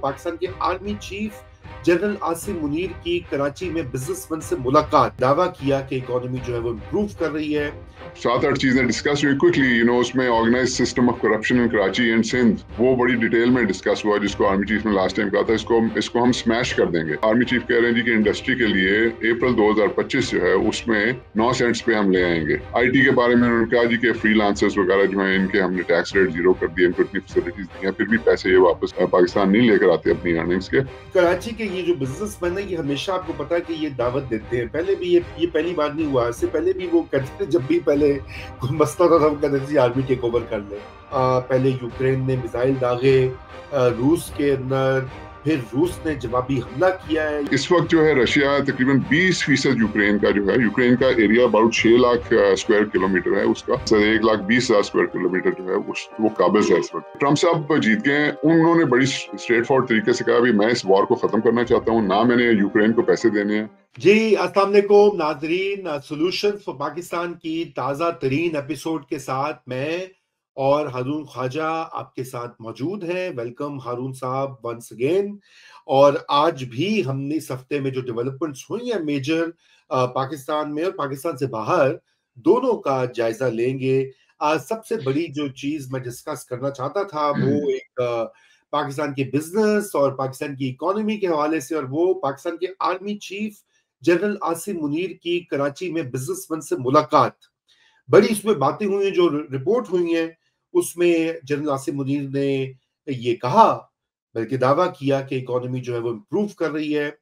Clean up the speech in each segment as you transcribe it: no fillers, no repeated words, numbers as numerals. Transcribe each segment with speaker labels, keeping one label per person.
Speaker 1: पाकिस्तान के army chief general Asim Munir की कराची में बिजनेसमैन से मुलाकात, दावा किया कि इकोनॉमी जो है वो इम्प्रूव कर रही है।
Speaker 2: 7-8 चीजें डिस्कस हुई क्विकली, उसमें organise system of corruption in Karachi and Sindh, वो बड़ी डिटेल में डिस्कस हुआ, जिसको आर्मी चीफ ने लास्ट टाइम कहा था इसको हम स्मैश कर देंगे। आर्मी चीफ कह रहे हैं जी कि इंडस्ट्री के लिए अप्रैल 2025 जो है उसमें 9 सेंट्स पे हम ले आएंगे। आईटी के बारे में उन्होंने कहा जी कि फ्रीलांसर्स वगैरह जो है इनके हमने टैक्स रेट 0 कर दिए, इनको इतनी फैसिलिटीज दी हैं, फिर भी पैसे ये वापस पाकिस्तान नहीं लेकर आते अपनी अर्निंग्स के।
Speaker 1: कराची के ये जो बिजनेसमैन है ये हमेशा आपको पता है कि ये दावत देते हैं, पहले भी ये पहली बार नहीं हुआ, इससे पहले भी वो करते थे, जब भी पहले कोई मसला था हम कहते थे आर्मी टेक ओवर कर ले। पहले यूक्रेन ने मिसाइल दागे रूस के अंदर, फिर रूस ने जवाबी हमला किया है।
Speaker 2: इस वक्त जो है रशिया तकरीबन 20% यूक्रेन का जो है, यूक्रेन का area about 6 lakh square kilometre है, उसका 1,20,000 स्क्वायर किलोमीटर जो है वो काबिज है इस वक्त। ट्रम्प साहब जीत गए हैं, उन्होंने बड़ी स्ट्रेट फॉरवर्ड तरीके से कहा भी मैं इस वॉर को खत्म करना चाहता हूँ, ना मैंने यूक्रेन को पैसे देने हैं।
Speaker 1: जी अस्सलाम वालेकुम नाजरीन, सॉल्यूशंस फॉर पाकिस्तान की ताज़ा तरीन एपिसोड के साथ मैं और हारून ख्वाजा आपके साथ मौजूद हैं। वेलकम हारून साहब वंस अगेन। और आज भी हमने इस हफ्ते में जो डेवलपमेंट्स हुई हैं मेजर पाकिस्तान में और पाकिस्तान से बाहर, दोनों का जायजा लेंगे। सबसे बड़ी जो चीज मैं डिस्कस करना चाहता था वो एक पाकिस्तान के बिजनेस और पाकिस्तान की इकोनॉमी के हवाले से, और वो पाकिस्तान के army chief general Asim Munir की कराची में बिजनेसमैन से मुलाकात। बड़ी इसमें बातें हुई हैं, जो रिपोर्ट हुई हैं उसमें जनरल आसिम मुनीर ने ये कहा, बल्कि दावा किया कि इकोनॉमी जो है वो इम्प्रूव कर रही है,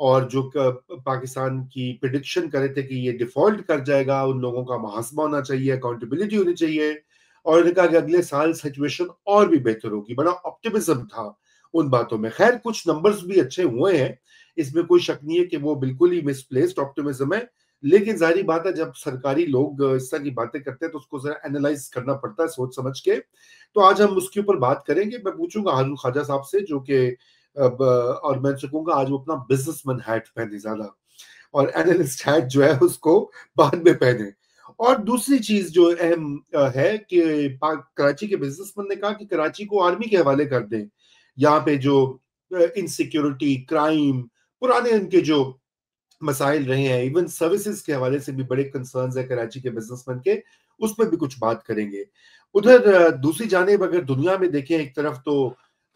Speaker 1: और जो पाकिस्तान की प्रिडिक्शन कर रहे थे कि ये डिफॉल्ट कर जाएगा, उन लोगों का मुहासबा होना चाहिए, अकाउंटेबिलिटी होनी चाहिए, और उन्होंने कहा कि अगले साल सिचुएशन और भी बेहतर होगी। बड़ा ऑप्टिमिज्म था उन बातों में। खैर कुछ नंबर्स भी अच्छे हुए हैं, इसमें कोई शक नहीं है कि वो बिल्कुल ही मिसप्लेस्ड ऑप्टिमिज्म है, लेकिन जाहिर बात है जब सरकारी लोग इस तरह की बातें करते हैं तो उसको जरा एनालाइज करना पड़ता है सोच समझ के। तो आज हम उसके ऊपर बात करेंगे। मैं पूछूंगा हारून ख्वाजा साहब से, जो कि और मैं कहूंगा आज वो अपना बिजनेसमैन हैट पहने ज्यादा, और एनालिस्ट हैट जो है उसको बाद में पहने। और दूसरी चीज जो अहम है कि कराची के बिजनेसमैन ने कहा कि कराची को आर्मी के हवाले कर दें। यहाँ पे जो इनसिक्योरिटी, क्राइम, पुराने उनके जो मसाइल रहे हैं, इवन सर्विसेज के हवाले से भी बड़े कंसर्न्स है कराची के बिजनेसमैन के, उस पर भी कुछ बात करेंगे। उधर दूसरी जानिब अगर दुनिया में देखें, एक तरफ तो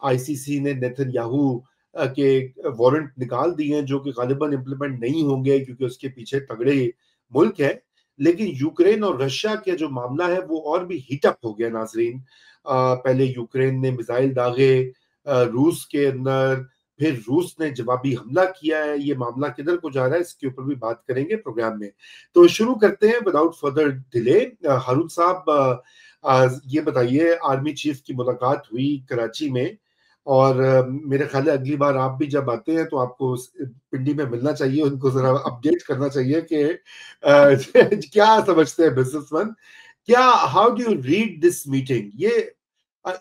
Speaker 1: आईसीसी ने नेतन्याहू के वारंट निकाल दिए हैं, जो कि गालिबन इंप्लीमेंट नहीं होंगे क्योंकि उसके पीछे तगड़े मुल्क है, लेकिन यूक्रेन और रशिया का जो मामला है वो और भी हीटअप हो गया नाजरीन। पहले यूक्रेन ने मिसाइल दागे रूस के अंदर, फिर रूस ने जवाबी हमला किया है। ये मामला किधर को जा रहा है इसके ऊपर भी बात करेंगे प्रोग्राम में। तो शुरू करते हैं विदाउट फर्दर डिले। हारून साहब ये बताइए, आर्मी चीफ की मुलाकात हुई कराची में, और मेरे ख्याल है अगली बार आप भी जब आते हैं तो आपको पिंडी में मिलना चाहिए, उनको जरा अपडेट करना चाहिए कि क्या समझते हैं बिजनेसमैन, क्या, how do you read this meeting. ये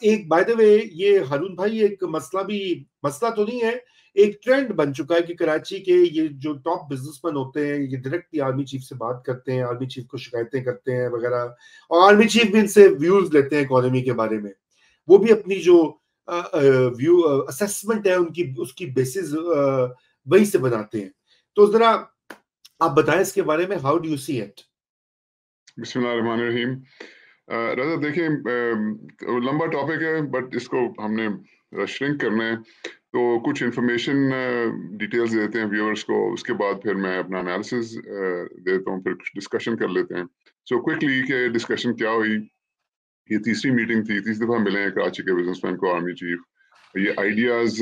Speaker 1: एक बाय द वे, ये हारून भाई एक मसला तो नहीं है, एक ट्रेंड बन चुका है कि कराची के ये जो टॉप बिजनेसमैन होते हैं ये डायरेक्टली आर्मी चीफ से बात करते हैं, आर्मी चीफ को शिकायतें करते हैं वगैरह, और आर्मी चीफ भी इनसे व्यूज लेते हैं इकोनॉमी के बारे में। वो भी अपनी जो व्यू असेसमेंट है उनकी, उसकी बेसिस वही से बनाते हैं। तो जरा आप बताएं इसके बारे में, how do you see it.
Speaker 2: बिस्मिल्लाहिर्रहमानिर्रहीम। रजा देखिए, लंबा टॉपिक है बट इसको हमने श्रिंक करना है, तो कुछ इंफॉर्मेशन डिटेल्स देते हैं व्यूअर्स को, उसके बाद फिर मैं अपना एनालिसिस देता हूँ, फिर डिस्कशन कर लेते हैं। सो क्विकली के डिस्कशन क्या हुई, ये तीसरी मीटिंग थी, तीसरी दफा मिले हैं कराची के बिजनेसमैन को आर्मी चीफ। ये आइडियाज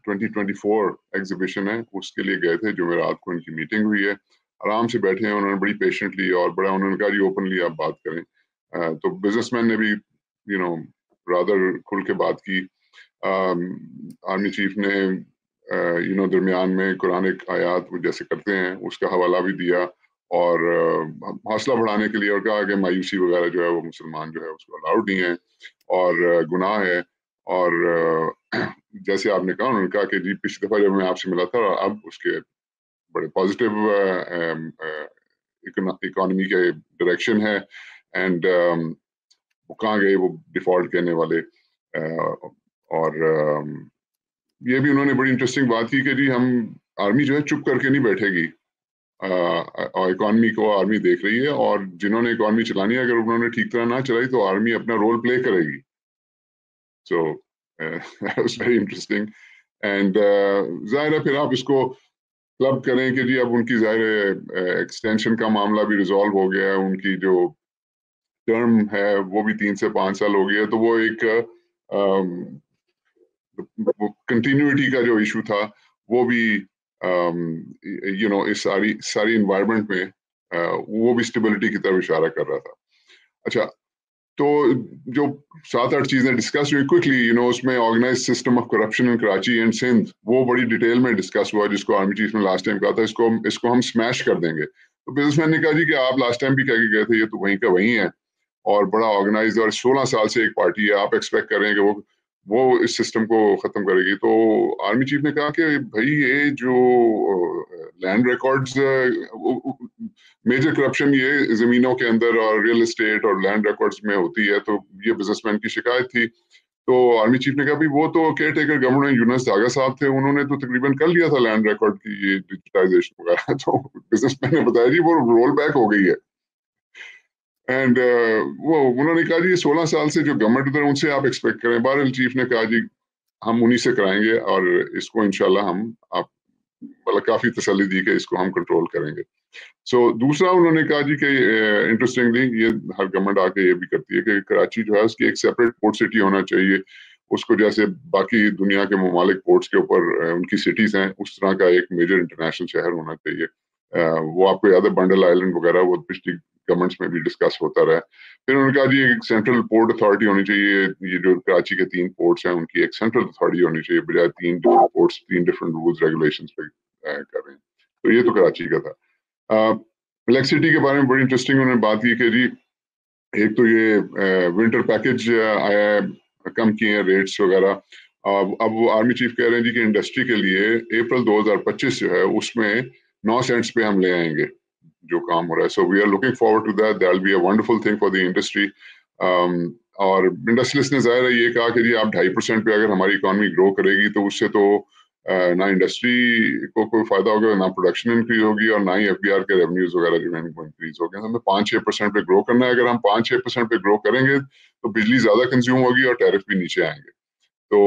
Speaker 2: 2024 एग्जीबिशन है, उसके लिए गए थे, जुमेरात को इनकी मीटिंग हुई है, आराम से बैठे हैं उन्होंने, बड़ी पेशेंटली, और बड़ा उन्होंने कहा जी ओपनली आप बात करें। तो बिजनेसमैन ने भी रादर खुल के बात की। आर्मी चीफ ने दरमियान में कुरानिक आयात वो जैसे करते हैं उसका हवाला भी दिया, और हौसला बढ़ाने के लिए, और कहा कि मायूसी वगैरह जो है वो मुसलमान जो है उसको अलाउड नहीं है और गुनाह है। और जैसे आपने कहा, उन्होंने कहा कि जी पिछली दफा जब मैं आपसे मिला था, अब उसके बड़े पॉजिटिव इकोनॉमी के डायरेक्शन है, एंड वो कहाँ गए वो डिफॉल्ट कहने वाले, और ये भी उन्होंने बड़ी इंटरेस्टिंग बात की कि जी हम आर्मी जो है चुप करके नहीं बैठेगी, और इकॉनमी को आर्मी देख रही है, और जिन्होंने इकॉनमी चलानी है अगर उन्होंने ठीक तरह ना चलाई तो आर्मी अपना रोल प्ले करेगी. So that was very interesting. And जाहिर है फिर आप इसको क्लब करें कि जी अब उनकी जाहिर एक्सटेंशन का मामला भी रिजॉल्व हो गया है, उनकी जो टर्म है वो भी 3 से 5 साल हो गया, तो वो एक कंटिन्यूटी का जो इशू था वो भी इस सारी सारी इन्वायरमेंट में वो भी स्टेबिलिटी की तरफ इशारा कर रहा था. अच्छा, तो जो 7-8 चीजें डिस्कस हुई क्विकली, उसमें organise system of corruption in Karachi and Sindh, वो बड़ी डिटेल में डिस्कस हुआ, जिसको आर्मी चीफ ने लास्ट टाइम कहा था इसको हम स्मैश कर देंगे. तो बिजनेसमैन ने कहा जी कि आप लास्ट टाइम भी कह के गए थे, ये तो वहीं का वहीं है और बड़ा ऑर्गेनाइज, और 16 साल से एक पार्टी है, आप एक्सपेक्ट कर रहे हैं कि वो इस सिस्टम को खत्म करेगी. तो आर्मी चीफ ने कहा कि भाई ये जो लैंड रिकॉर्ड्स, मेजर करप्शन ये जमीनों के अंदर और रियल एस्टेट और लैंड रिकॉर्ड्स में होती है, तो ये बिजनेसमैन की शिकायत थी. तो आर्मी चीफ ने कहा भाई वो तो केयर टेकर गवर्नमेंट यूनुस दागा साहब थे, उन्होंने तो तकरीबन कर लिया था लैंड रिकॉर्ड की ये डिजिटाइजेशन वगैरह. तो बिजनेसमैन ने बताया जी वो रोल बैक हो गई है. एंड वो उन्होंने कहा जी 16 साल से जो गवर्नमेंट उधर उनसे आप एक्सपेक्ट करें. बहरहाल चीफ ने कहा जी हम उन्हीं से कराएंगे और इसको इंशाल्लाह हम आप मतलब काफी तसल्ली दी कि इसको हम कंट्रोल करेंगे. दूसरा उन्होंने कहा जी कि इंटरेस्टिंगली ये हर गवर्नमेंट आके ये भी करती है कि कराची जो है उसकी एक सेपरेट पोर्ट सिटी होना चाहिए, उसको जैसे बाकी दुनिया के ममालिक पोर्ट्स के ऊपर उनकी सिटीज हैं उस तरह का एक मेजर इंटरनेशनल शहर होना चाहिए. वो आपको याद है बंडल आइलैंड वगैरह वो पिछली गवर्नमेंट्स में भी डिस्कस होता रहा. फिर उन्होंने कहा जी एक सेंट्रल पोर्ट अथॉरिटी होनी चाहिए, ये जो कराची के 3 पोर्ट्स हैं उनकी एक सेंट्रल अथॉरिटी होनी चाहिए, बजाय 3 different ports 3 different rules regulation पे कर रहे हैं. तो ये तो कराची का था. इलेक्ट्रिसिटी के बारे में बड़ी इंटरेस्टिंग उन्होंने बात की कि जी एक तो ये विंटर पैकेज आया है, कम किए हैं रेट्स वगैरह. अब वो आर्मी चीफ कह रहे हैं जी कि इंडस्ट्री के लिए अप्रैल 2025 जो है उसमें 9 सेंट्स पे हम ले आएंगे जो काम हो रहा है. So we are looking forward to that, that will be a wonderful thing for the industry. और इंडस्ट्रियलिस्ट ने जाहिर है ये कहा कि जी आप 2.5% पे अगर हमारी इकॉनमी ग्रो करेगी तो उससे तो ना इंडस्ट्री को कोई फायदा होगा, ना प्रोडक्शन इंक्रीज होगी, और ना ही एफबीआर के रेवेन्यूज वगैरह जो है वो इंक्रीज हो गए. हमें 5-6% पे ग्रो करना है. अगर हम 5-6% पे ग्रो करेंगे तो बिजली ज्यादा कंज्यूम होगी और टैरिफ भी नीचे आएंगे. तो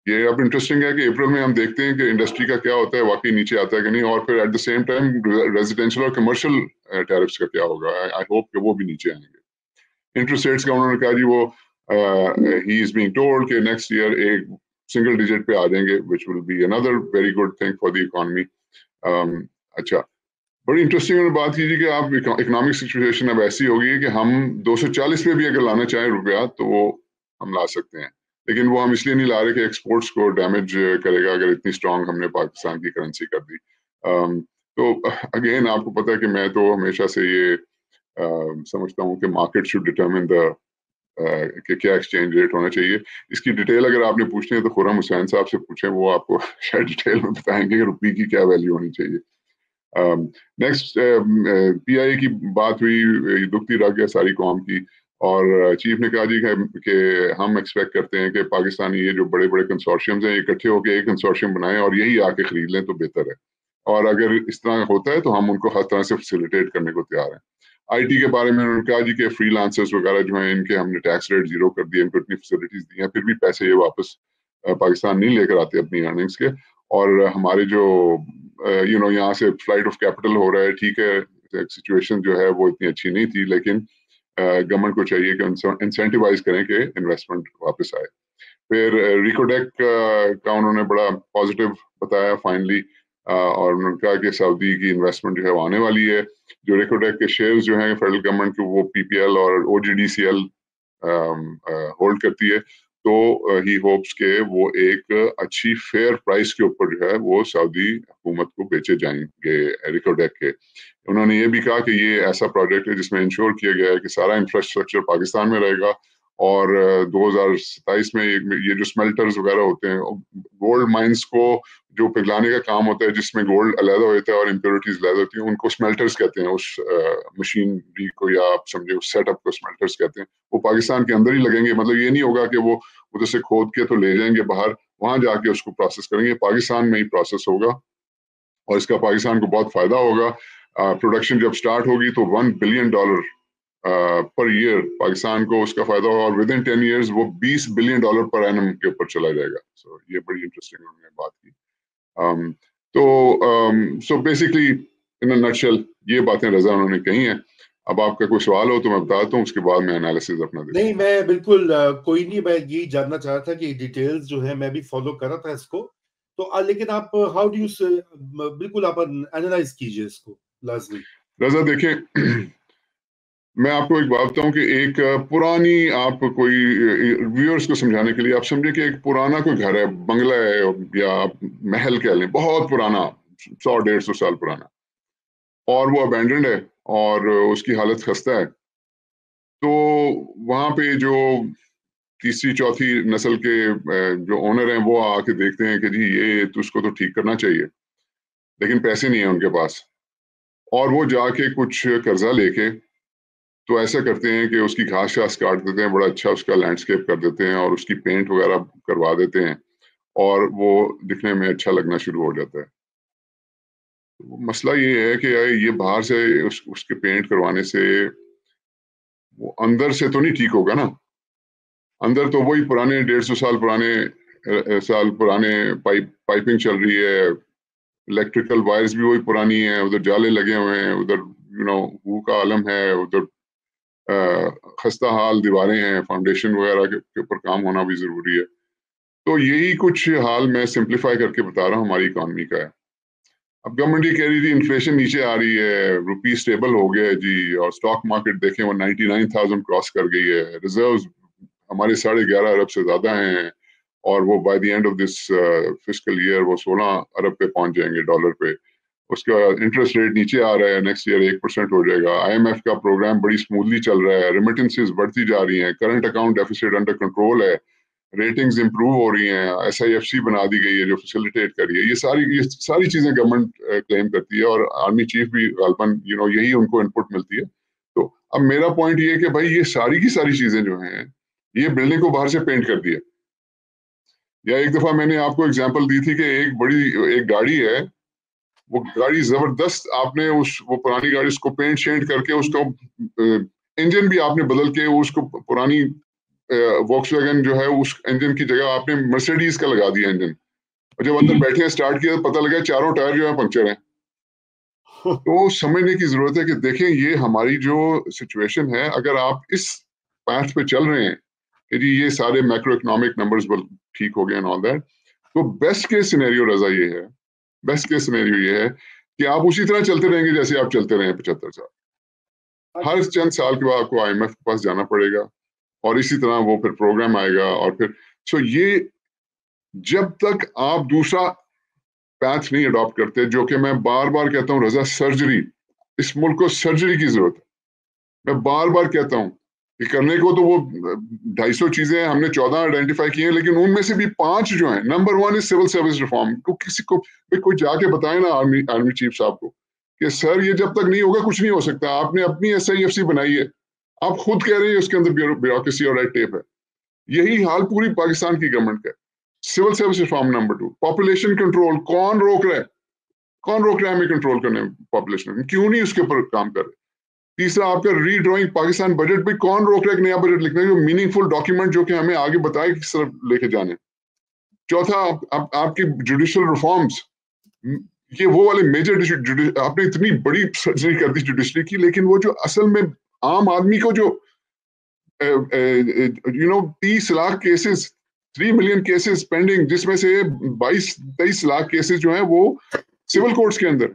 Speaker 2: ये अब इंटरेस्टिंग है कि अप्रैल में हम देखते हैं कि इंडस्ट्री का क्या होता है, वाकई नीचे आता है कि नहीं, और फिर at the same time residential और कमर्शियल टैरिफ्स का क्या होगा. आई होप कि वो भी नीचे आएंगे. इंटरेस्ट रेट्स का उन्होंने कहा जी वो ही इज बीइंग टोल्ड कि नेक्स्ट ईयर एक सिंगल डिजिट पे आ जाएंगे, which will be another very good thing for the economy. अच्छा, बड़ी इंटरेस्टिंग उन्होंने बात की जी कि आप इकोनॉमिक सिचुएशन अब ऐसी होगी कि हम 240 पे भी अगर लाना चाहें रुपया तो वो हम ला सकते हैं, लेकिन वो हम इसलिए नहीं ला रहे कि एक्सपोर्ट्स को डैमेज करेगा अगर इतनी स्ट्रांग हमने पाकिस्तान की करेंसी कर दी. तो अगेन आपको पता है कि मैं तो हमेशा से ये समझता हूँ कि मार्केट शुड डिटरमिन द कि क्या एक्सचेंज रेट होना चाहिए. इसकी डिटेल अगर आपने पूछनी है तो खुर्रम हुसैन साहब से पूछें, वो आपको शायद डिटेल में बताएंगे कि रुपये की क्या वैल्यू होनी चाहिए. नेक्स्ट पीआईए की बात हुई, दुखती रह गया सारी कौम की, और चीफ ने कहा जी कि हम एक्सपेक्ट करते हैं कि पाकिस्तानी ये जो बड़े बड़े कंसोर्शियम्स हैं इकट्ठे होकर एक कंसोर्शियम बनाएं और यही आके खरीद लें तो बेहतर है, और अगर इस तरह होता है तो हम उनको हर तरह से फैसिलिटेट करने को तैयार हैं. आईटी के बारे में उन्होंने कहा जी कि फ्रीलांसर्स वगैरह जो हैं इनके हमने टैक्स रेट जीरो कर दिए, इनको इतनी फैसिलिटीज दी हैं, फिर भी पैसे ये वापस पाकिस्तान नहीं लेकर आते अपनी अर्निंग्स के. और हमारे जो यहाँ से फ्लाइट ऑफ कैपिटल हो रहा है, ठीक है सिचुएशन जो है वो इतनी अच्छी नहीं थी, लेकिन गवर्नमेंट को चाहिए कि इंसेंटिवाइज करें कि इन्वेस्टमेंट वापस आए. फिर रिकोडेक का उन्होंने बड़ा पॉजिटिव बताया फाइनली, और उन्होंने कहा कि सऊदी की इन्वेस्टमेंट जो है वो आने वाली है. जो रिकोडेक के शेयर्स जो हैं फेडरल गवर्नमेंट के वो पीपीएल और ओजीडीसीएल होल्ड करती है, तो ही होप्स के वो एक अच्छी फेयर प्राइस के ऊपर जो है वो सऊदी हुकूमत को बेचे जाएंगे रिकोडेक के. उन्होंने ये भी कहा कि ये ऐसा प्रोजेक्ट है जिसमें इंश्योर किया गया है कि सारा इंफ्रास्ट्रक्चर पाकिस्तान में रहेगा, और 2027 में ये जो स्मेल्टर्स वगैरह होते हैं, गोल्ड माइंस को जो पिघलाने का काम होता है जिसमें गोल्ड अलग होता है और इम्प्योरिटीज अलग होती हैं, उनको स्मेल्टर्स कहते हैं. उस मशीनरी को या आप समझे उस सेटअप को स्मेल्टर्स कहते हैं. वो पाकिस्तान के अंदर ही लगेंगे, मतलब ये नहीं होगा कि वो उधर से खोद के तो ले जाएंगे बाहर, वहां जाके उसको प्रोसेस करेंगे। पाकिस्तान में ही प्रोसेस होगा और इसका पाकिस्तान को बहुत फायदा होगा। प्रोडक्शन जब स्टार्ट होगी तो $1 बिलियन पर ईयर पाकिस्तान को उसका फायदा होगा, और विद इन 10 ईयर्स वो $20 बिलियन पर एनम के ऊपर चला जाएगा। सो ये बड़ी इंटरेस्टिंग उन्होंने बात की। So basically in a nutshell ये बातें रजा उन्होंने कही हैं। अब आपका कोई सवाल हो तो मैं बताता हूँ, उसके बाद मैं एनालिसिस अपना देता
Speaker 1: नहीं, मैं बिल्कुल कोई नहीं, मैं यही जानना चाह रहा था कि डिटेल्स जो है मैं भी फॉलो कर रहा था इसको। तो लेकिन आप हाउ डू यू, बिल्कुल आप एनालाइज कीजिए इसको लाजमी।
Speaker 2: हूँ। रजा देखें, मैं आपको एक बात बताऊं कि एक पुरानी, आप कोई व्यूअर्स को समझाने के लिए आप समझे कि एक पुराना कोई घर है, बंगला है या महल कह लें, बहुत पुराना, 100-150 साल पुराना, और वो अबैंडन्ड है और उसकी हालत खस्ता है। तो वहां पे जो तीसरी चौथी नस्ल के जो ओनर हैं वो आके देखते हैं कि जी ये तो उसको तो ठीक करना चाहिए, लेकिन पैसे नहीं है उनके पास, और वो जाके कुछ कर्जा लेके तो ऐसा करते हैं कि उसकी घास घास काट देते हैं, बड़ा अच्छा उसका लैंडस्केप कर देते हैं और उसकी पेंट वगैरह करवा देते हैं, और वो दिखने में अच्छा लगना शुरू हो जाता है। तो मसला ये है कि यार ये बाहर से उसके पेंट करवाने से वो अंदर से तो नहीं ठीक होगा ना। अंदर तो वही पुराने 150 साल पुराने पाइपिंग चल रही है, इलेक्ट्रिकल वायर्स भी वही पुरानी है, उधर जाले लगे हुए हैं, उधर हू का आलम है, उधर खस्ता हाल दीवारें हैं, फाउंडेशन वगैरह के ऊपर काम होना भी जरूरी है। तो यही कुछ हाल मैं सिंप्लीफाई करके बता रहा हूँ हमारी इकॉनमी का है। अब गवर्नमेंट ये कह रही थी इन्फ्लेशन नीचे आ रही है, रुपी स्टेबल हो गया है जी, और स्टॉक मार्केट देखें वो 99,000 क्रॉस कर गई है, रिजर्व्स हमारे 11.5 अरब से ज्यादा हैं, और वो by the end of this fiscal year वो 16 अरब पे पहुंच जाएंगे डॉलर पे। उसका इंटरेस्ट रेट नीचे आ रहा है, नेक्स्ट ईयर 1% हो जाएगा। आईएमएफ का प्रोग्राम बड़ी स्मूथली चल रहा है, रेमिटेंसेस बढ़ती जा रही हैं, current account deficit under control है, रेटिंग्स इंप्रूव हो रही हैं, एसआईएफसी बना दी गई है जो फैसिलिटेट कर रही है। ये सारी चीजें गवर्नमेंट क्लेम करती है, और आर्मी चीफ भी गालबन यही उनको इनपुट मिलती है। तो अब मेरा पॉइंट ये है कि भाई ये सारी की सारी चीजें जो हैं, ये बिल्डिंग को बाहर से पेंट कर दिया। या एक दफा मैंने आपको एग्जांपल दी थी कि एक गाड़ी है, वो गाड़ी जबरदस्त, आपने वो पुरानी गाड़ी उसको पेंट शेंट करके उसको इंजन भी आपने बदल के उसको पुरानी वॉक्सवैगन जो है उस इंजन की जगह आपने मर्सिडीज का लगा दिया इंजन, और जब अंदर बैठे स्टार्ट किया तो पता लगा चारों टायर जो है पंक्चर हैं। तो समझने की जरूरत है कि देखें ये हमारी जो सिचुएशन है, अगर आप इस पाथ पे चल रहे हैं कि जी ये सारे मैक्रो इकोनॉमिक नंबर्स ठीक हो गए एंड ऑल दैट, तो बेस्ट केस सिनेरियो रजा ये है, बेस्ट केस सिनेरियो ये है कि आप उसी तरह चलते रहेंगे जैसे आप चलते रहे 75 साल। हर चंद साल के बाद आपको आईएमएफ के पास जाना पड़ेगा, और इसी तरह वो फिर प्रोग्राम आएगा, और फिर ये जब तक आप दूसरा पैथ नहीं अडॉप्ट करते, जो कि मैं बार बार कहता हूं रजा, सर्जरी, इस मुल्क को सर्जरी की जरूरत है। मैं बार बार कहता हूं कि करने को तो वो 250 चीजें हमने 14 आइडेंटिफाई की हैं, लेकिन उनमें से भी 5 जो है, number 1 is civil service reform. को किसी को कोई जाके बताए ना आर्मी चीफ साहब को कि सर ये जब तक नहीं होगा कुछ नहीं हो सकता। आपने अपनी एसआईएफसी बनाई है, आप खुद कह रहे हैं उसके अंदर ब्यूरोक्रेसी और रेड टेप है। यही हाल पूरी पाकिस्तान की गवर्नमेंट का है। Civil service reform number 2, population control, कौन रोक रहा है, कौन रोक रहा है हमें कंट्रोल करने में पॉपुलेशन, क्यों नहीं उसके ऊपर काम कर रहे। तीसरा आपका रीड्रॉइंग पाकिस्तान बजट पे, कौन रोक रहा है नया बजट लिखने, जो मीनिंगफुल डॉक्यूमेंट जो कि हमें आगे बताए किस तरफ लेके जाने। चौथा आपकी जुडिशियल रिफॉर्म्स, ये वो वाले मेजर, आपने इतनी बड़ी सर्जरी कर दी जुडिशरी की, लेकिन वो जो असल में आम आदमी को जो 30 lakh cases, 3 million cases pending, जिसमें से 22-23 लाख केसेस जो हैं वो सिविल कोर्ट्स के अंदर,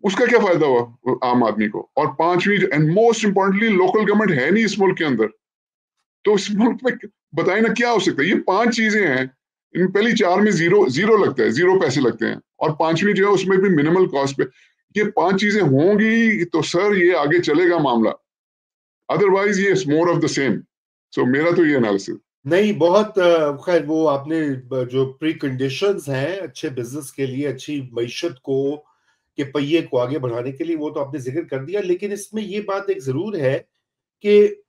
Speaker 2: उसका क्या फायदा हुआ आम आदमी को। और पांचवी and most importantly, local government है नहीं इस मुल्क के अंदर, तो इस मुल्क में बताए ना क्या हो सकता है। ये 5 चीजें हैं, इन पहली 4 में जीरो जीरो लगता है, जीरो पैसे लगते हैं, और पांचवी जो है उसमें भी मिनिमल कॉस्ट पे। ये 5 चीजें होंगी तो सर ये आगे चलेगा मामला, अदरवाइज ये मोर ऑफ द सेम। सो मेरा तो ये एनालिसिस।
Speaker 1: नहीं, बहुत खैर, वो आपने जो प्री कंडीशंस हैं अच्छे बिजनेस के लिए, अच्छी मईशत को के पहिए को आगे बढ़ाने के लिए, वो तो आपने जिक्र कर दिया। लेकिन इसमें ये बात एक जरूर है कि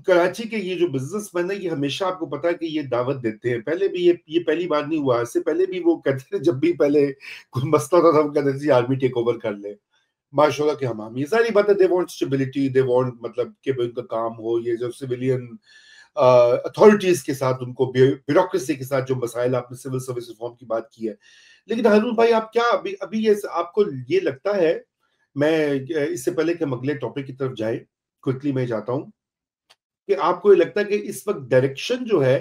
Speaker 1: कराची के ये जो बिजनेसमैन है, ये हमेशा आपको पता है कि ये दावत देते हैं। पहले भी ये पहली बार नहीं हुआ, इससे पहले भी वो कहते थे, जब भी पहले कोई मसला था वो कहते थे आर्मी टेक ओवर कर ले। माशाल्लाह कि हम ये सारी बातें, they want stability, they want मतलब कि उनका काम हो, ये जो सिविलियन अथॉरिटीज के साथ, उनको ब्यूरोक्रेसी के साथ जो मसाइल, आपने सिविल सर्विस रिफॉर्म की बात की है। लेकिन हारून भाई, आप क्या अभी अभी ये आपको ये लगता है, मैं इससे पहले कि हम अगले टॉपिक की तरफ जाए, क्विकली मैं चाहता हूं कि आपको ये लगता है कि इस वक्त डायरेक्शन जो है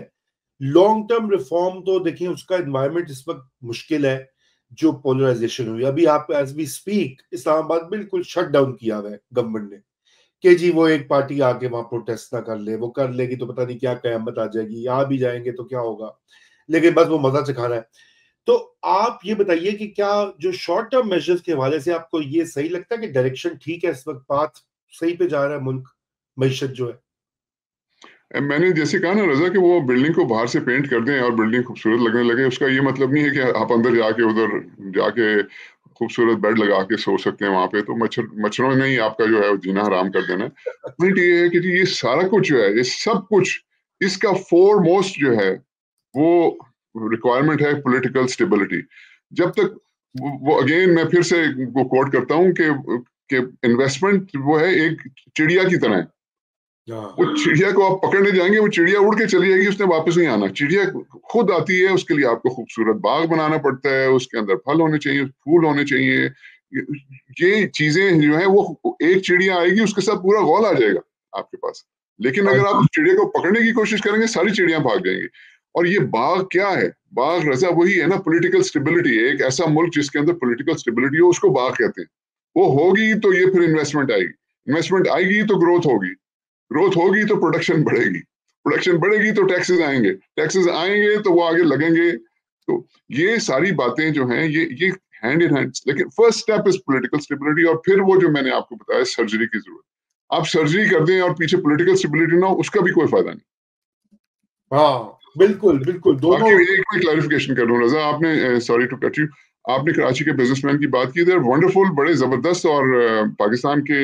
Speaker 1: लॉन्ग टर्म रिफॉर्म, तो देखिए उसका एनवायरनमेंट इस वक्त मुश्किल है, जो पोलराइजेशन हुई अभी, आप एज वी स्पीक इस्लामाबाद बिल्कुल शट डाउन किया हुआ है गवर्नमेंट ने, कि जी वो एक पार्टी आके वहां प्रोटेस्ट ना कर ले, वो कर लेगी तो पता नहीं क्या कयामत आ जाएगी, यहाँ भी जाएंगे तो क्या होगा, लेकिन बस वो मजा चखाना है। तो आप ये बताइए कि क्या जो शॉर्ट टर्म मेजर्स के हवाले से आपको ये सही लगता है कि डायरेक्शन ठीक है, इस वक्त पाथ सही पे जा रहा है मुल्क, मईशत जो है?
Speaker 2: मैंने जैसे कहा ना रजा, कि वो बिल्डिंग को बाहर से पेंट कर दें और बिल्डिंग खूबसूरत लगने लगे, उसका ये मतलब नहीं है कि आप अंदर जाके उधर जाके खूबसूरत बेड लगा के सो सकते हैं वहां पे। तो मच्छरों ने ही आपका जो है जीना हराम कर देना है। पॉइंट ये है कि जी ये सारा कुछ जो है, ये सब कुछ, इसका फोरमोस्ट जो है वो रिक्वायरमेंट है पॉलिटिकल स्टेबिलिटी। जब तक वो अगेन मैं फिर से वो कोट करता हूँ कि इन्वेस्टमेंट वो है एक चिड़िया की तरह है। वो चिड़िया को आप पकड़ने जाएंगे, वो चिड़िया उड़ के चली जाएगी, उसने वापस नहीं आना। चिड़िया खुद आती है, उसके लिए आपको खूबसूरत बाग बनाना पड़ता है, उसके अंदर फल होने चाहिए, फूल होने चाहिए, ये चीजें जो है वो एक चिड़िया आएगी उसके साथ पूरा गौल आ जाएगा आपके पास। लेकिन अगर आप उस चिड़िया को पकड़ने की कोशिश करेंगे, सारी चिड़िया भाग जाएंगी। और ये बाग क्या है? बाग रजा वही है ना, पॉलिटिकल स्टेबिलिटी। एक ऐसा मुल्क जिसके अंदर पॉलिटिकल स्टेबिलिटी हो, उसको बाग कहते हैं। वो होगी तो ये फिर इन्वेस्टमेंट आएगी, इन्वेस्टमेंट आएगी तो ग्रोथ होगी, ग्रोथ होगी तो प्रोडक्शन बढ़ेगी, प्रोडक्शन बढ़ेगी तो टैक्सेस आएंगे, टैक्सेस आएंगे तो वो आगे लगेंगे। तो ये सारी बातें जो हैं ये हैंड इन हैंड। लेकिन first step is political stability. और फिर वो जो मैंने आपको बताया, सर्जरी की जरूरत। आप सर्जरी कर दें और पीछे पॉलिटिकल स्टेबिलिटी ना हो, उसका भी कोई फायदा नहीं।
Speaker 1: हाँ बिल्कुल बिल्कुल, दोनों।
Speaker 2: बाकी एक मैं क्लैरिफिकेशन कर दूं रजा, आपने सॉरी टू कट यू, आपने कराची के बिजनेसमैन की बात की, वंडरफुल, बड़े जबरदस्त। और पाकिस्तान के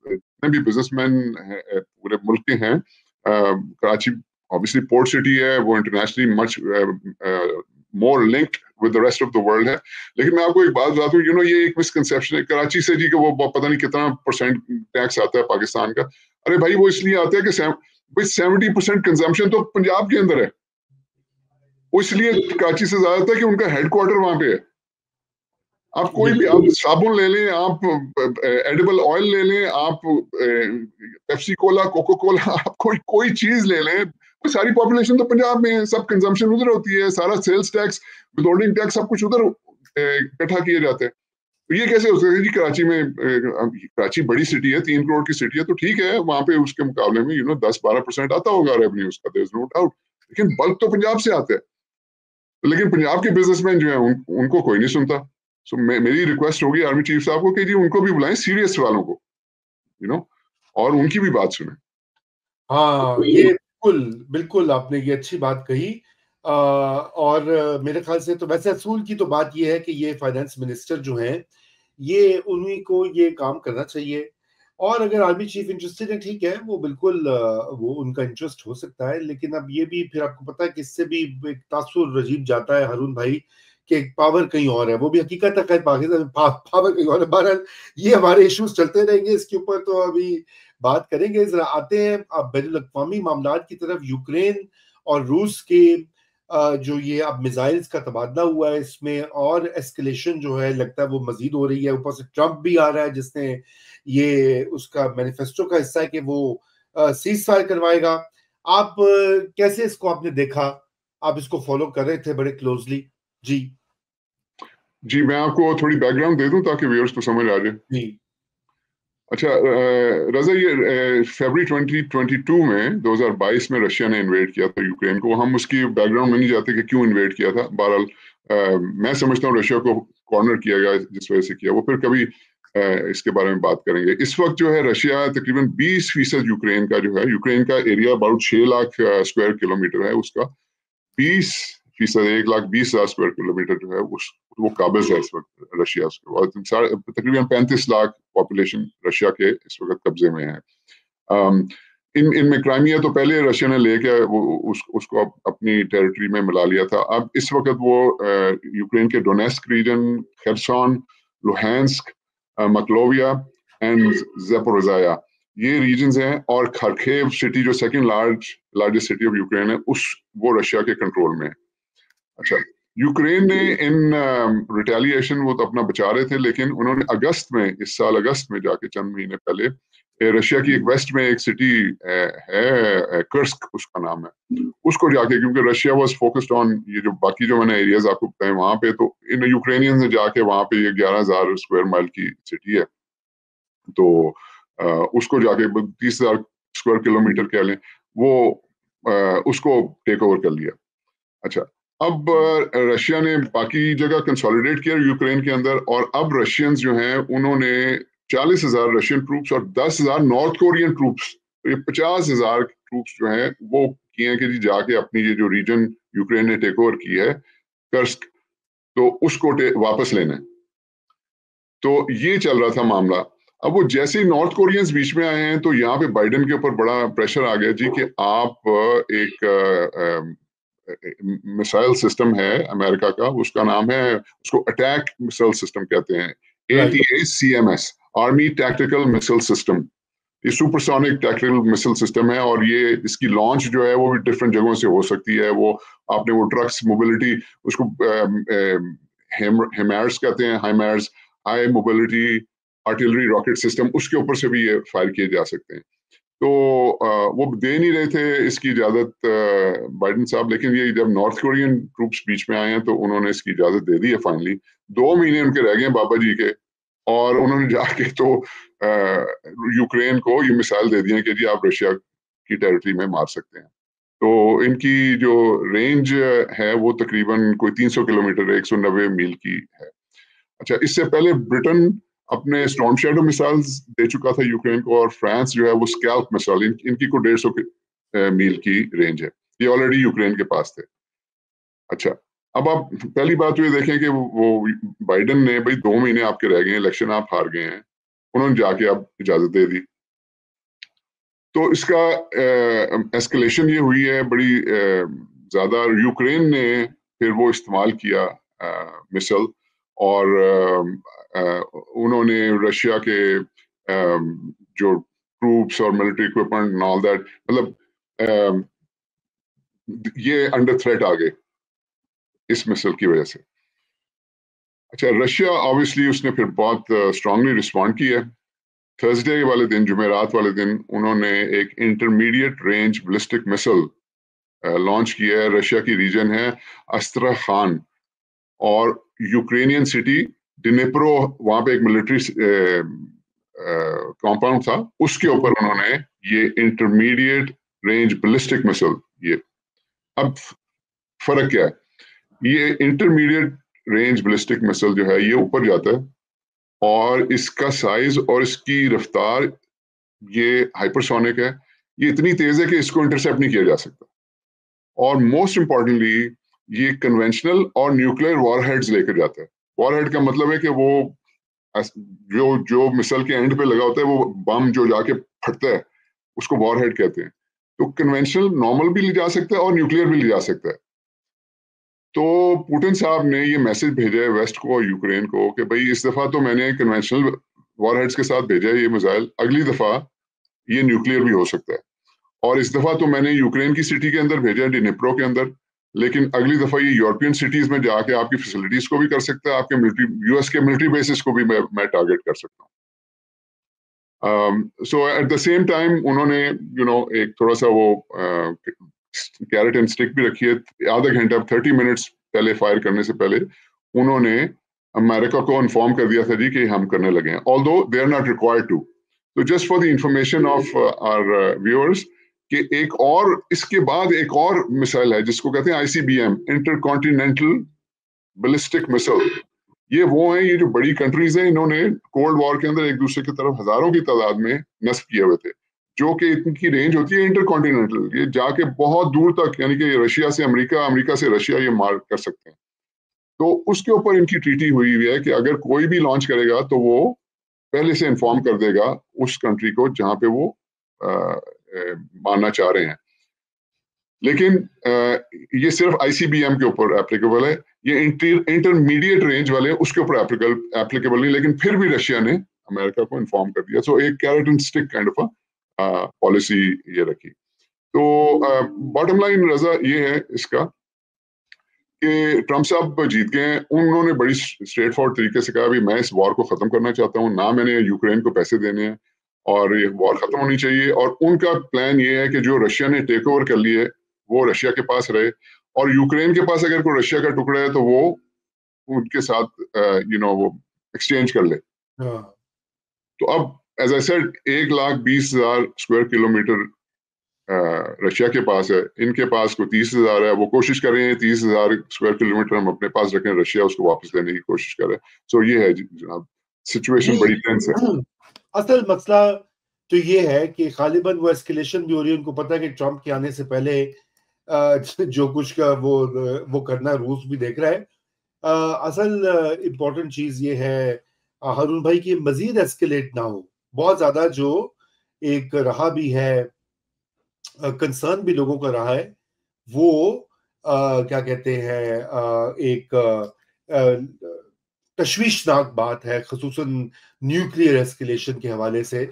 Speaker 2: जितने भी बिजनेसमैन पूरे मुल्क के हैं, कराची ऑब्वियसली पोर्ट सिटी है, वो internationally much more linked with the rest of the world है। लेकिन मैं आपको एक बात बताता हूँ, ये एक मिसकंसेप्शन है कराची से जी, कि वो पता नहीं कितना परसेंट टैक्स आता है पाकिस्तान का। अरे भाई, वो इसलिए आता है कि 70% कंजम्पशन तो पंजाब के अंदर है, वो इसलिए कराची से ज्यादा था कि उनका हेडक्वार्टर वहां पे है। आप कोई भी, आप साबुन ले लें, आप एडिबल ऑयल ले लें, आप पेप्सी कोला, कोको कोला, आप कोई चीज ले लें, वो सारी पॉपुलेशन तो पंजाब में है, सब कंजम्पशन उधर होती है, सारा सेल्स टैक्स, विदहोल्डिंग टैक्स, सब कुछ उधर इकट्ठा किए जाते हैं। तो ये कैसे हो सकता है जी? कराची में, कराची बड़ी सिटी है, 3 करोड़ की सिटी है, तो ठीक है, वहां पे उसके मुकाबले में 10-12% आता होगा रेवेन्यू उसका, देयर इज नो डाउट। लेकिन बल्क तो पंजाब से आता है। लेकिन पंजाब के बिजनेसमैन जो है उनको कोई नहीं सुनता। सो मेरी रिक्वेस्ट होगी आर्मी चीफ साहब को कि जी उनको भी बुलाएं, सीरियस वालों को, और उनकी भी बात सुने।
Speaker 1: हाँ, ये बिल्कुल बिल्कुल आपने ये अच्छी बात कही। और मेरे ख्याल से तो वैसे असूल की तो बात ये है कि ये फाइनेंस मिनिस्टर जो हैं, ये उन्हीं को ये काम करना चाहिए। और अगर आर्मी चीफ इंटरेस्टेड है, ठीक है, वो बिल्कुल वो उनका इंटरेस्ट हो सकता है। लेकिन अब ये भी फिर आपको पता है कि इससे भी एक तासुर रजीब जाता है हारून भाई, कि पावर कहीं और है, वो भी हकीकत है, पाकिस्तान में पावर कहीं और है। बहरहाल ये हमारे इश्यूज चलते रहेंगे, इसके ऊपर तो अभी बात करेंगे। जरा आते हैं अब बैनुल अक़वामी मामलात की तरफ। यूक्रेन और रूस के जो ये अब मिसाइल्स का तबादला हुआ है, इसमें और एस्केलेशन जो है लगता है वो मजीद हो रही है। ऊपर से ट्रंप भी आ रहा है, जिसने ये उसका मैनिफेस्टो का हिस्सा है कि वो सीज फायर करवाएगा। आप कैसे इसको आपने देखा? आप इसको फॉलो कर रहे थे बड़े क्लोजली? जी
Speaker 2: जी, मैं आपको थोड़ी बैकग्राउंड दे दूं ताकि व्यूअर्स को समझ आ जाए।
Speaker 1: जी।
Speaker 2: अच्छा, रजा, ये फरवरी 2022 में 2022 में रशिया ने इन्वेड किया था यूक्रेन को। हम उसकी बैकग्राउंड में नहीं जाते कि क्यों इन्वेड किया था। बहरहाल मैं समझता हूँ रशिया को कॉर्नर किया गया जिस वजह से किया, वो फिर कभी इसके बारे में बात करेंगे। इस वक्त जो है रशिया तकरीबन 20% यूक्रेन का जो है, यूक्रेन का area about 6 lakh square kilometre है, उसका 20%, 1,20,000 स्क्वायर किलोमीटर जो है वो काबिज है इस वक्त रशिया। उसके बाद तकरीबन 35 लाख पॉपुलेशन रशिया के इस वक्त कब्जे में है। इनमें क्राइमिया तो पहले रशिया ने लेके उसको अपनी टेरिटरी में मिला लिया था। अब इस वक्त वो यूक्रेन के डोनेस्क रीजन, खेरसोन, लुहांस्क, मक्लोविया एंड ज़ेपोरिज़िया, ये रीजन्स हैं, और खार्किव सिटी जो second largest city of Ukraine है, वो रशिया के कंट्रोल में है। अच्छा, यूक्रेन ने इन रिटेलिएशन वो तो अपना बचा रहे थे, लेकिन उन्होंने इस साल अगस्त में जाके चंद महीने पहले रशिया की एक वेस्ट में एक सिटी है, कर्स्क उसका नाम है, उसको जाके, क्योंकि रशिया वाज फोकस्ड ऑन ये जो बाकी जो मैंने एरियाज आपको बताए वहां पे, तो इन यूक्रेनियंस ने जाके वहां पे, ये 11,000 स्क्वायर माइल की सिटी है, तो उसको जाके 30,000 स्क्वायर किलोमीटर कह लें, वो उसको टेक ओवर कर लिया। अच्छा, अब रशिया ने बाकी जगह कंसोलिडेट किया यूक्रेन के अंदर, और अब रशियंस जो हैं उन्होंने 40,000 रशियन ट्रूप्स और 10,000 नॉर्थ कोरियन ट्रूप्स, तो ये 50,000 ट्रूप्स जो हैं वो किए हैं कि जी जाके अपनी ये जो रीजन यूक्रेन ने टेक ओवर की है कर्स्क, तो उसको वापस लेना है। तो ये चल रहा था मामला। अब वो जैसे ही नॉर्थ कोरियंस बीच में आए हैं, तो यहाँ पे बाइडेन के ऊपर बड़ा प्रेशर आ गया जी कि आप एक मिसाइल सिस्टम है अमेरिका का, उसका नाम है, उसको अटैक मिसाइल सिस्टम कहते हैं, ATACMS, army tactical missile system. ये सुपरसोनिक टैक्टिकल मिसाइल सिस्टम है, और ये इसकी लॉन्च जो है वो भी डिफरेंट जगहों से हो सकती है। वो आपने वो ट्रक्स मोबिलिटी, उसको हेमार्स कहते हैं, HIMARS, high mobility artillery rocket system, उसके ऊपर से भी ये फायर किए जा सकते हैं। तो वो दे नहीं रहे थे इसकी इजाजत बाइडेन साहब, लेकिन ये जब नॉर्थ कोरियन ट्रूप्स बीच में आए हैं तो उन्होंने इसकी इजाजत दे दी है फाइनली। 2 महीने उनके रह गए बाबा जी के, और उन्होंने जाके तो यूक्रेन को ये मिसाइल दे दिए कि जी आप रशिया की टेरिटरी में मार सकते हैं। तो इनकी जो रेंज है वो तकरीबन कोई 300 किलोमीटर, 190 मील की है। अच्छा, इससे पहले ब्रिटेन अपने स्टॉर्म शैडो मिसाइल्स दे चुका था यूक्रेन को, और फ्रांस जो है वो स्कैल्प मिसाइल, इनकी को 150 मील की रेंज है, ये ऑलरेडी यूक्रेन के पास थे। अच्छा, अब आप पहली बात तो ये देखें कि वो बाइडेन ने, भाई 2 महीने आपके रह गए, इलेक्शन आप हार गए हैं, उन्होंने जाके अब इजाजत दे दी। तो इसका एस्केलेशन ये हुई है बड़ी ज्यादा। यूक्रेन ने फिर वो इस्तेमाल किया मिसाइल, और उन्होंने रशिया के जो ट्रूप्स और military equipment and all that, मतलब ये अंडर थ्रेट आ गए इस मिसाइल की वजह से। अच्छा, रशिया ऑब्वियसली उसने फिर बहुत स्ट्रांगली रिस्पॉन्ड किया। थर्सडे वाले दिन, जुमेरात वाले दिन, उन्होंने एक intermediate range ballistic missile launch किया है। रशिया की रीजन है अस्त्रखान, और यूक्रेनियन सिटी डिनेप्रो, वहां पे एक मिलिट्री कंपाउंड था, उसके ऊपर उन्होंने ये इंटरमीडिएट रेंज बैलिस्टिक मिसाइल, ये अब फर्क क्या है, ये इंटरमीडिएट रेंज बैलिस्टिक मिसाइल जो है ये ऊपर जाता है, और इसका साइज और इसकी रफ्तार ये हाइपरसोनिक है, ये इतनी तेज है कि इसको इंटरसेप्ट नहीं किया जा सकता। और मोस्ट इंपॉर्टेंटली ये कन्वेंशनल और न्यूक्लियर वॉरहेड्स लेकर जाता है। वॉरहेड का मतलब है कि वो जो मिसाइल के एंड पे लगा होता है, वो बम जो जाके फटता है, उसको वॉरहेड कहते हैं। तो कन्वेंशनल नॉर्मल भी ले जा सकता है और न्यूक्लियर भी ले जा सकता है। तो पुतिन साहब ने ये मैसेज भेजा है वेस्ट को और यूक्रेन को कि भाई इस दफा तो मैंने कन्वेंशनल वॉरहेड्स के साथ भेजा है ये मिसाइल, अगली दफा ये न्यूक्लियर भी हो सकता है। और इस दफा तो मैंने यूक्रेन की सिटी के अंदर भेजा है, डिनेप्रो के अंदर, लेकिन अगली दफा ये यूरोपियन सिटीज में जाके आपकी फैसिलिटीज को भी कर सकता है, आपके मिलिट्री, यूएस के मिलिट्री बेसिस को भी मैं टारगेट कर सकता हूँ। सो एट द सेम टाइम उन्होंने एक थोड़ा सा वो कैरेट एंड स्टिक भी रखी है। आधा घंटा, 30 मिनट्स पहले फायर करने से पहले उन्होंने अमेरिका को इन्फॉर्म कर दिया था जी कि हम करने लगे हैं, although they are not required to. तो just for the information of our viewers कि एक और, इसके बाद एक और मिसाइल है जिसको कहते हैं ICBM, इंटरकॉन्टिनेंटल बैलिस्टिक मिसाइल। ये वो हैं, ये जो बड़ी कंट्रीज हैं, इन्होंने कोल्ड वॉर के अंदर एक दूसरे की तरफ हजारों की तादाद में नस्ब किए हुए थे, जो कि इनकी रेंज होती है इंटरकॉन्टिनेंटल, ये जाके बहुत दूर तक, यानी कि रशिया से अमेरिका, अमेरिका से रशिया ये मार कर सकते हैं। तो उसके ऊपर इनकी ट्रीटी हुई हुई है कि अगर कोई भी लॉन्च करेगा तो वो पहले से इन्फॉर्म कर देगा उस कंट्री को जहां पे वो मानना चाह रहे हैं। लेकिन ये सिर्फ ICBM के ऊपर एप्लीकेबल है, ये इंटरमीडिएट रेंज वाले उसके ऊपर एप्लीकेबल नहीं, लेकिन फिर भी रशिया ने अमेरिका को इन्फॉर्म कर दिया। सो एक carrot and stick kind of policy ये रखी। तो बॉटम लाइन रजा ये है इसका कि ट्रम्प साहब जीत गए हैं। उन्होंने बड़ी स्ट्रेट फॉरवर्ड तरीके से कहा भी मैं इस वॉर को खत्म करना चाहता हूँ, ना मैंने यूक्रेन को पैसे देने हैं और ये वॉर खत्म होनी चाहिए। और उनका प्लान ये है कि जो रशिया ने टेक ओवर कर लिए वो रशिया के पास रहे, और यूक्रेन के पास अगर कोई रशिया का टुकड़ा है तो वो उनके साथ वो एक्सचेंज कर ले। तो अब as I said 1,20,000 square kilometre Russia के पास है, इनके पास को 30,000 है। वो कोशिश कर रहे हैं 30,000 स्क्वायर किलोमीटर हम अपने पास रखें, रशिया उसको वापस लेने की कोशिश कर रहे हैं। सो ये है जनाब, सिचुएशन बड़ी टेंस है।
Speaker 1: असल मसला तो ये है कि गालिबन वो एस्केलेशन भी हो रही है। उनको पता है कि ट्रम्प के आने से पहले जो कुछ का वो करना रूस भी देख रहा है। असल इम्पोर्टेंट चीज ये है हारून भाई की मजीद एस्केलेट ना हो बहुत ज्यादा, जो एक रहा भी है कंसर्न भी लोगों का रहा है, वो क्या कहते हैं एक तशवीशनाक बात है, खसूसन न्यूक्लियर एस्केलेशन के हवाले से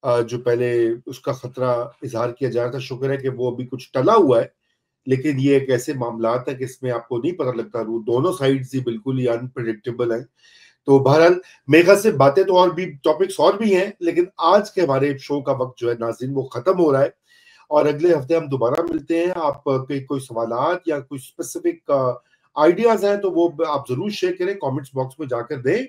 Speaker 1: जो पहले उसका खतरा इजहार किया जा रहा था। शुक्र है कि वो अभी कुछ टला हुआ है, लेकिन ये एक ऐसे मामला है कि इसमें आपको नहीं पता लगता, दोनों साइड्स ही बिल्कुल ही अनप्रेडिक्टेबल है। तो बहरहाल मेरे ख्याल से बातें तो और भी टॉपिक्स और भी हैं, लेकिन आज के हमारे शो का वक्त जो है नाज़रीन वो खत्म हो रहा है, और अगले हफ्ते हम दोबारा मिलते हैं। आप कोई सवालात या कोई स्पेसिफिक आइडियाज हैं तो वो आप जरूर शेयर करें, कमेंट्स बॉक्स में जाकर दें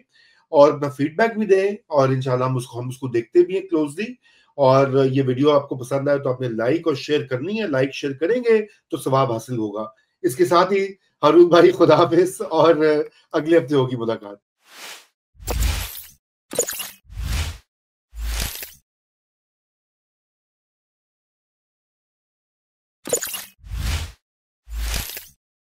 Speaker 1: और अपना फीडबैक भी दें, और इंशाल्लाह हम उसको देखते भी हैं क्लोजली। और ये वीडियो आपको पसंद आए तो आपने लाइक और शेयर करनी है, लाइक शेयर करेंगे तो सवाब हासिल होगा। इसके साथ ही हारून भाई खुदा हाफिज, और अगले हफ्ते होगी मुलाकात।